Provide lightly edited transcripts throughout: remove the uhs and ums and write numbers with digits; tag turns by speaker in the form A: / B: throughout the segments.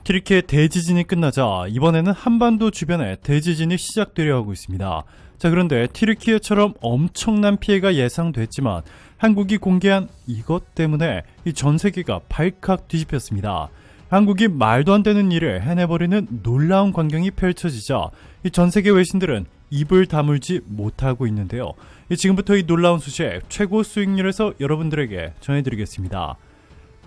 A: 튀르키예 대지진이 끝나자 이번에는 한반도 주변에 대지진이 시작되려 하고 있습니다. 자, 그런데 튀르키예처럼 엄청난 피해가 예상됐지만 한국이 공개한 이것 때문에 이 전 세계가 발칵 뒤집혔습니다. 한국이 말도 안 되는 일을 해내버리는 놀라운 광경이 펼쳐지자 이 전 세계 외신들은 입을 다물지 못하고 있는데요. 지금부터 이 놀라운 소식 최고 수익률에서 여러분들에게 전해드리겠습니다.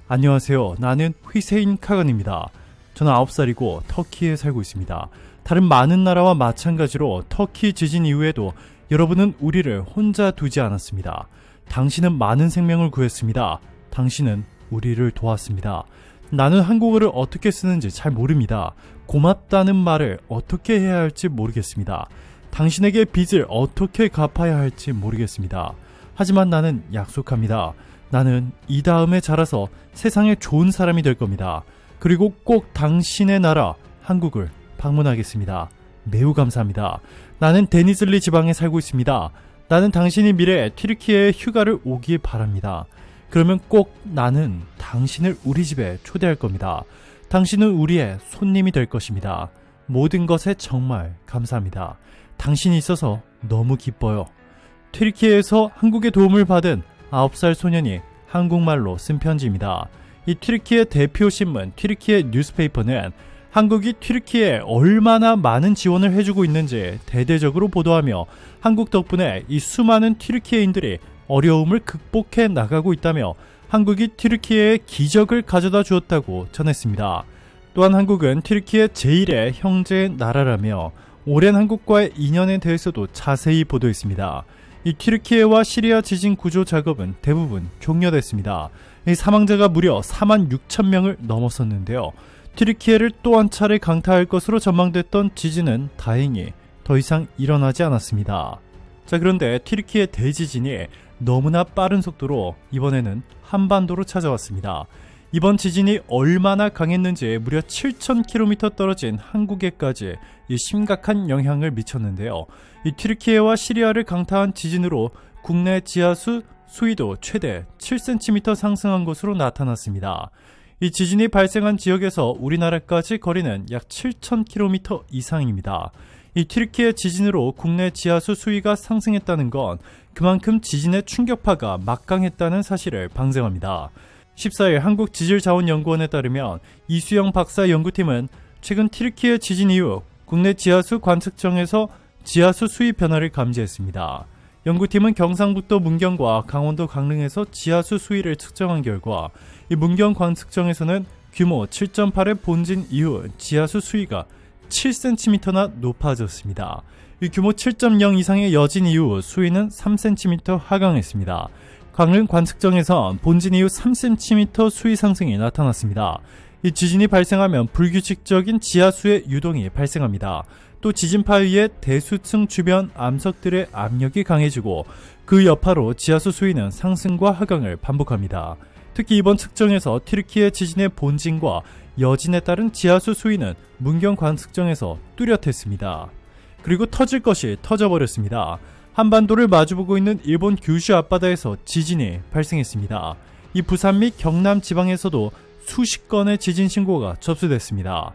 A: 안녕하세요. 나는 휘세인 카간입니다. 저는 9살이고 터키에 살고 있습니다. 다른 많은 나라와 마찬가지로 터키 지진 이후에도 여러분은 우리를 혼자 두지 않았습니다. 당신은 많은 생명을 구했습니다. 당신은 우리를 도왔습니다. 나는 한국어를 어떻게 쓰는지 잘 모릅니다. 고맙다는 말을 어떻게 해야 할지 모르겠습니다. 당신에게 빚을 어떻게 갚아야 할지 모르겠습니다. 하지만 나는 약속합니다. 나는 이 다음에 자라서 세상에 좋은 사람이 될 겁니다. 그리고 꼭 당신의 나라 한국을 방문하겠습니다. 매우 감사합니다. 나는 데니즐리 지방에 살고 있습니다. 나는 당신이 미래에 튀르키예에 휴가를 오길 바랍니다. 그러면 꼭 나는 당신을 우리 집에 초대할 겁니다. 당신은 우리의 손님이 될 것입니다. 모든 것에 정말 감사합니다. 당신이 있어서 너무 기뻐요. 튀르키예에서 한국의 도움을 받은 9살 소년이 한국말로 쓴 편지입니다. 이 튀르키예 대표 신문 튀르키예 뉴스페이퍼는 한국이 튀르키예에 얼마나 많은 지원을 해주고 있는지 대대적으로 보도하며 한국 덕분에 이 수많은 튀르키예인들이 어려움을 극복해 나가고 있다며 한국이 튀르키예에 기적을 가져다 주었다고 전했습니다. 또한 한국은 튀르키예 제1의 형제 나라라며 오랜 한국과의 인연에 대해서도 자세히 보도했습니다. 이 튀르키예와 시리아 지진 구조 작업은 대부분 종료됐습니다. 이 사망자가 무려 4만 6천 명을 넘었었는데요. 튀르키예를 또 한 차례 강타할 것으로 전망됐던 지진은 다행히 더 이상 일어나지 않았습니다. 자, 그런데 튀르키예 대지진이 너무나 빠른 속도로 이번에는 한반도로 찾아왔습니다. 이번 지진이 얼마나 강했는지 무려 7,000km 떨어진 한국에까지 이 심각한 영향을 미쳤는데요. 이 튀르키예와 시리아를 강타한 지진으로 국내 지하수 수위도 최대 7cm 상승한 것으로 나타났습니다. 이 지진이 발생한 지역에서 우리나라까지 거리는 약 7,000km 이상입니다. 이 튀르키예 지진으로 국내 지하수 수위가 상승했다는 건 그만큼 지진의 충격파가 막강했다는 사실을 방증합니다. 14일 한국지질자원연구원에 따르면 이수영 박사 연구팀은 최근 튀르키예 지진 이후 국내 지하수 관측정에서 지하수 수위 변화를 감지했습니다. 연구팀은 경상북도 문경과 강원도 강릉에서 지하수 수위를 측정한 결과 이 문경 관측정에서는 규모 7.8의 본진 이후 지하수 수위가 7cm나 높아졌습니다. 이 규모 7.0 이상의 여진 이후 수위는 3cm 하강했습니다. 강릉 관측정에선 본진 이후 3cm 수위 상승이 나타났습니다. 이 지진이 발생하면 불규칙적인 지하수의 유동이 발생합니다. 또 지진파 위에 대수층 주변 암석들의 압력이 강해지고 그 여파로 지하수 수위는 상승과 하강을 반복합니다. 특히 이번 측정에서 튀르키예 지진의 본진과 여진에 따른 지하수 수위는 문경 관측정에서 뚜렷했습니다. 그리고 터질 것이 터져버렸습니다. 한반도를 마주보고 있는 일본 규슈 앞바다에서 지진이 발생했습니다. 이 부산 및 경남 지방에서도 수십 건의 지진 신고가 접수됐습니다.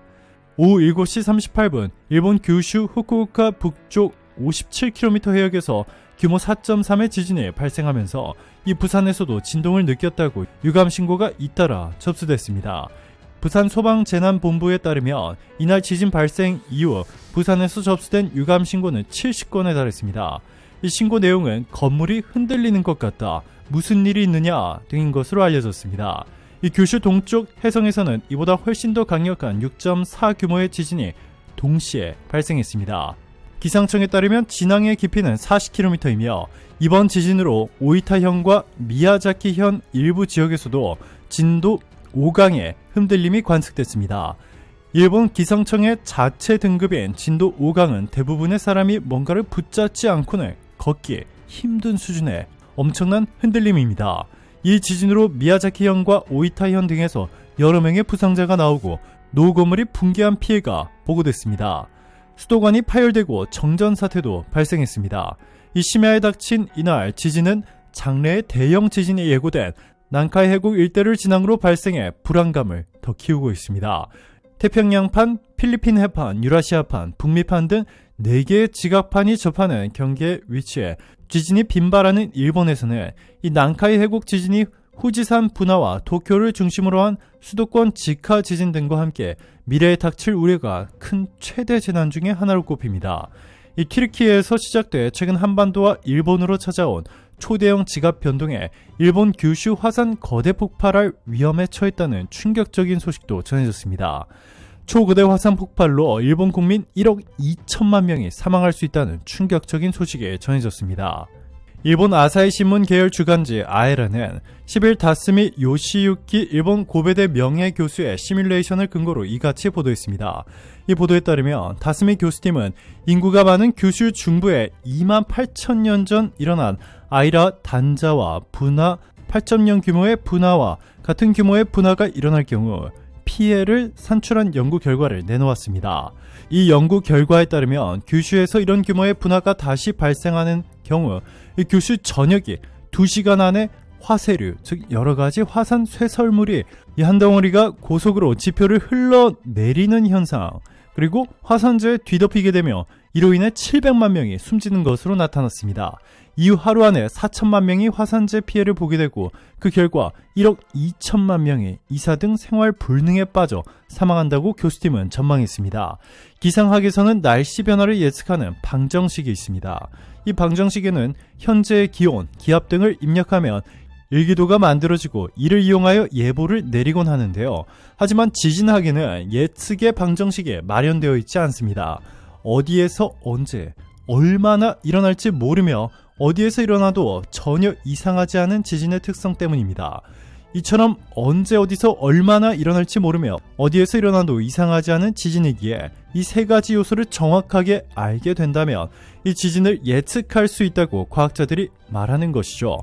A: 오후 7시 38분 일본 규슈 후쿠오카 북쪽 57km 해역에서 규모 4.3의 지진이 발생하면서 이 부산에서도 진동을 느꼈다고 유감 신고가 잇따라 접수됐습니다. 부산 소방재난본부에 따르면 이날 지진 발생 이후 부산에서 접수된 유감 신고는 70건에 달했습니다. 이 신고 내용은 건물이 흔들리는 것 같다, 무슨 일이 있느냐 등인 것으로 알려졌습니다. 이 규슈 동쪽 해성에서는 이보다 훨씬 더 강력한 6.4 규모의 지진이 동시에 발생했습니다. 기상청에 따르면 진앙의 깊이는 40km이며 이번 지진으로 오이타현과 미야자키현 일부 지역에서도 진도 5강의 흔들림이 관측됐습니다. 일본 기상청의 자체 등급인 진도 5강은 대부분의 사람이 뭔가를 붙잡지 않고는 걷기 힘든 수준의 엄청난 흔들림입니다. 이 지진으로 미야자키현과 오이타현 등에서 여러 명의 부상자가 나오고 노후건물이 붕괴한 피해가 보고됐습니다. 수도관이 파열되고 정전사태도 발생했습니다. 이 심야에 닥친 이날 지진은 장래의 대형 지진이 예고된 난카이 해국 일대를 진앙으로 발생해 불안감을 더 키우고 있습니다. 태평양판, 필리핀 해판, 유라시아판, 북미판 등 4개의 지각판이 접하는 경계에 위치해 지진이 빈발하는 일본에서는 이 난카이 해곡 지진이 후지산 분화와 도쿄를 중심으로 한 수도권 직하 지진 등과 함께 미래에 닥칠 우려가 큰 최대 재난 중의 하나로 꼽힙니다. 이 튀르키예에서 시작돼 최근 한반도와 일본으로 찾아온 초대형 지각 변동에 일본 규슈 화산 거대 폭발할 위험에 처했다는 충격적인 소식도 전해졌습니다. 초거대 화산 폭발로 일본 국민 1억 2천만 명이 사망할 수 있다는 충격적인 소식이 전해졌습니다. 일본 아사히 신문 계열 주간지 아에라는 10일 다스미 요시유키 일본 고베대 명예 교수의 시뮬레이션을 근거로 이같이 보도했습니다. 이 보도에 따르면 다스미 교수팀은 인구가 많은 규슈 중부에 2만 8천 년 전 일어난 아이라 단자와 분화 8.0 규모의 분화와 같은 규모의 분화가 일어날 경우 피해를 산출한 연구 결과를 내놓았습니다. 이 연구 결과에 따르면 규슈에서 이런 규모의 분화가 다시 발생하는 경우 이 규슈 전역이 2시간 안에 화쇄류, 즉 여러가지 화산 쇠설물이 이 한 덩어리가 고속으로 지표를 흘러내리는 현상, 그리고 화산재에 뒤덮이게 되며 이로 인해 700만 명이 숨지는 것으로 나타났습니다. 이후 하루 안에 4천만 명이 화산재 피해를 보게 되고 그 결과 1억 2천만 명이 이사 등 생활 불능에 빠져 사망한다고 교수팀은 전망했습니다. 기상학에서는 날씨 변화를 예측하는 방정식이 있습니다. 이 방정식에는 현재의 기온, 기압 등을 입력하면 일기도가 만들어지고 이를 이용하여 예보를 내리곤 하는데요. 하지만 지진학에는 예측의 방정식이 마련되어 있지 않습니다. 어디에서 언제, 얼마나 일어날지 모르며 어디에서 일어나도 전혀 이상하지 않은 지진의 특성 때문입니다. 이처럼 언제 어디서 얼마나 일어날지 모르며 어디에서 일어나도 이상하지 않은 지진이기에 이 세 가지 요소를 정확하게 알게 된다면 이 지진을 예측할 수 있다고 과학자들이 말하는 것이죠.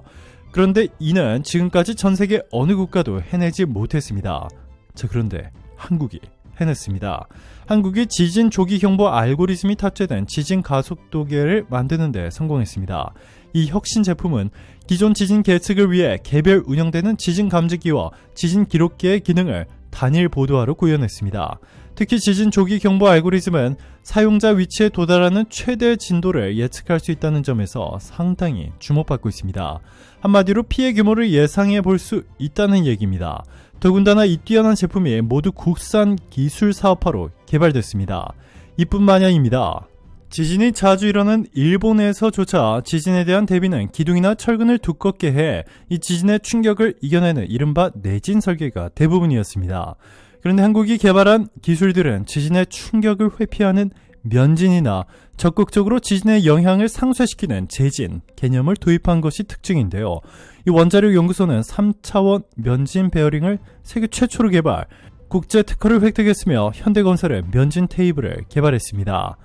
A: 그런데 이는 지금까지 전 세계 어느 국가도 해내지 못했습니다. 자, 그런데 한국이 해냈습니다. 한국이 지진 조기 경보 알고리즘이 탑재된 지진 가속도계를 만드는 데 성공했습니다. 이 혁신 제품은 기존 지진 계측을 위해 개별 운영되는 지진 감지기와 지진 기록기의 기능을 단일 보도화로 구현했습니다. 특히 지진 조기 경보 알고리즘은 사용자 위치에 도달하는 최대 진도를 예측할 수 있다는 점에서 상당히 주목받고 있습니다. 한마디로 피해 규모를 예상해 볼 수 있다는 얘기입니다. 더군다나 이 뛰어난 제품이 모두 국산 기술 사업화로 개발됐습니다. 이뿐만이 아닙니다. 지진이 자주 일어나는 일본에서조차 지진에 대한 대비는 기둥이나 철근을 두껍게 해 이 지진의 충격을 이겨내는 이른바 내진 설계가 대부분이었습니다. 그런데 한국이 개발한 기술들은 지진의 충격을 회피하는 면진이나 적극적으로 지진의 영향을 상쇄시키는 재진 개념을 도입한 것이 특징인데요. 이 원자력 연구소는 3차원 면진 베어링을 세계 최초로 개발, 국제 특허를 획득했으며 현대건설의 면진 테이블을 개발했습니다.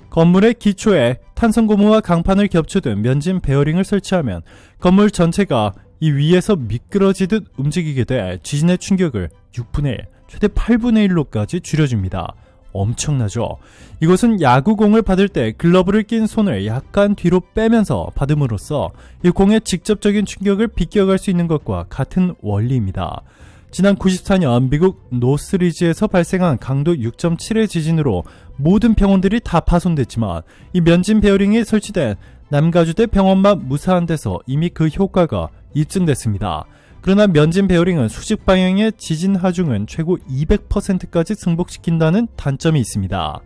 A: 건물의 기초에 탄성고무와 강판을 겹쳐둔 면진 베어링을 설치하면 건물 전체가 이 위에서 미끄러지듯 움직이게 돼 지진의 충격을 6분의 1, 최대 8분의 1로까지 줄여줍니다. 엄청나죠? 이것은 야구공을 받을 때 글러브를 낀 손을 약간 뒤로 빼면서 받음으로써 이 공의 직접적인 충격을 비껴갈 수 있는 것과 같은 원리입니다. 지난 94년 미국 노스리지에서 발생한 강도 6.7의 지진으로 모든 병원들이 다 파손됐지만 이 면진 베어링이 설치된 남가주대 병원만 무사한 데서 이미 그 효과가 입증됐습니다. 그러나 면진 베어링은 수직 방향의 지진 하중은 최고 200%까지 승복시킨다는 단점이 있습니다.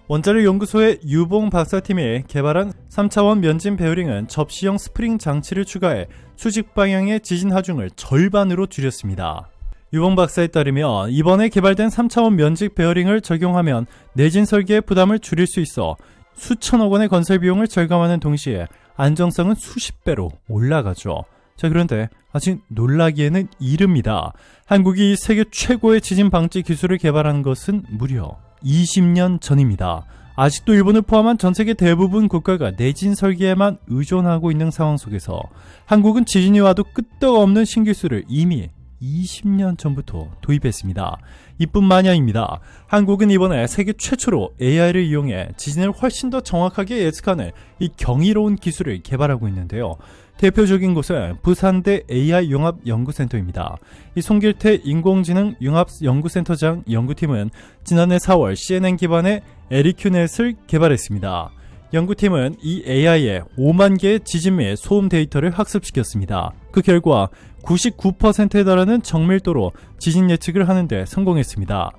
A: 원자력 연구소의 유봉 박사팀이 개발한 3차원 면진 베어링은 접시형 스프링 장치를 추가해 수직 방향의 지진 하중을 절반으로 줄였습니다. 유봉 박사에 따르면 이번에 개발된 3차원 면직 베어링을 적용하면 내진 설계의 부담을 줄일 수 있어 수천억 원의 건설 비용을 절감하는 동시에 안정성은 수십 배로 올라가죠. 자, 그런데 아직 놀라기에는 이릅니다. 한국이 세계 최고의 지진 방지 기술을 개발한 것은 무려 20년 전입니다. 아직도 일본을 포함한 전 세계 대부분 국가가 내진 설계에만 의존하고 있는 상황 속에서 한국은 지진이 와도 끄떡없는 신기술을 이미 20년 전부터 도입했습니다. 이뿐만이 아닙니다. 한국은 이번에 세계 최초로 AI를 이용해 지진을 훨씬 더 정확하게 예측하는 이 경이로운 기술을 개발하고 있는데요. 대표적인 곳은 부산대 AI 융합연구센터입니다. 이 송길태 인공지능 융합연구센터장 연구팀은 지난해 4월 CNN 기반의 에리큐넷을 개발했습니다. 연구팀은 이 AI에 5만 개의 지진 및 소음 데이터를 학습시켰습니다. 그 결과 99%에 달하는 정밀도로 지진 예측을 하는 데 성공했습니다.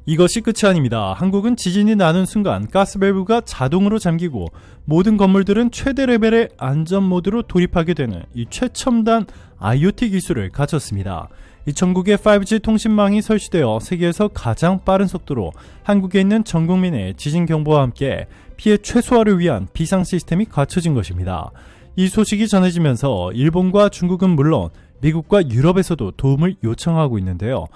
A: 이것이 끝이 아닙니다. 한국은 지진이 나는 순간 가스밸브가 자동으로 잠기고 모든 건물들은 최대 레벨의 안전 모드로 돌입하게 되는 이 최첨단 IoT 기술을 갖췄습니다. 이 전국에 5G 통신망이 설치되어 세계에서 가장 빠른 속도로 한국에 있는 전 국민의 지진 경보와 함께 피해 최소화를 위한 비상 시스템이 갖춰진 것입니다. 이 소식이 전해지면서 일본과 중국은 물론 미국과 유럽에서도 도움을 요청하고 있는데요.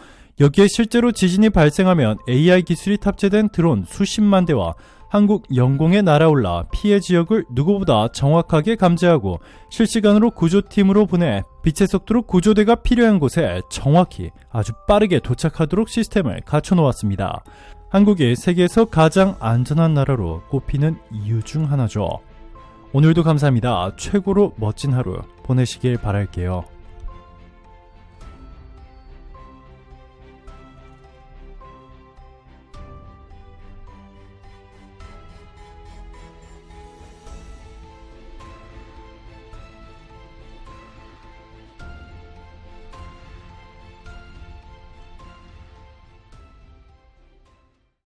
A: 여기에 실제로 지진이 발생하면 AI 기술이 탑재된 드론 수십만 대와 한국 영공에 날아올라 피해 지역을 누구보다 정확하게 감지하고 실시간으로 구조팀으로 보내 빛의 속도로 구조대가 필요한 곳에 정확히 아주 빠르게 도착하도록 시스템을 갖춰 놓았습니다. 한국이 세계에서 가장 안전한 나라로 꼽히는 이유 중 하나죠. 오늘도 감사합니다. 최고로 멋진 하루 보내시길 바랄게요.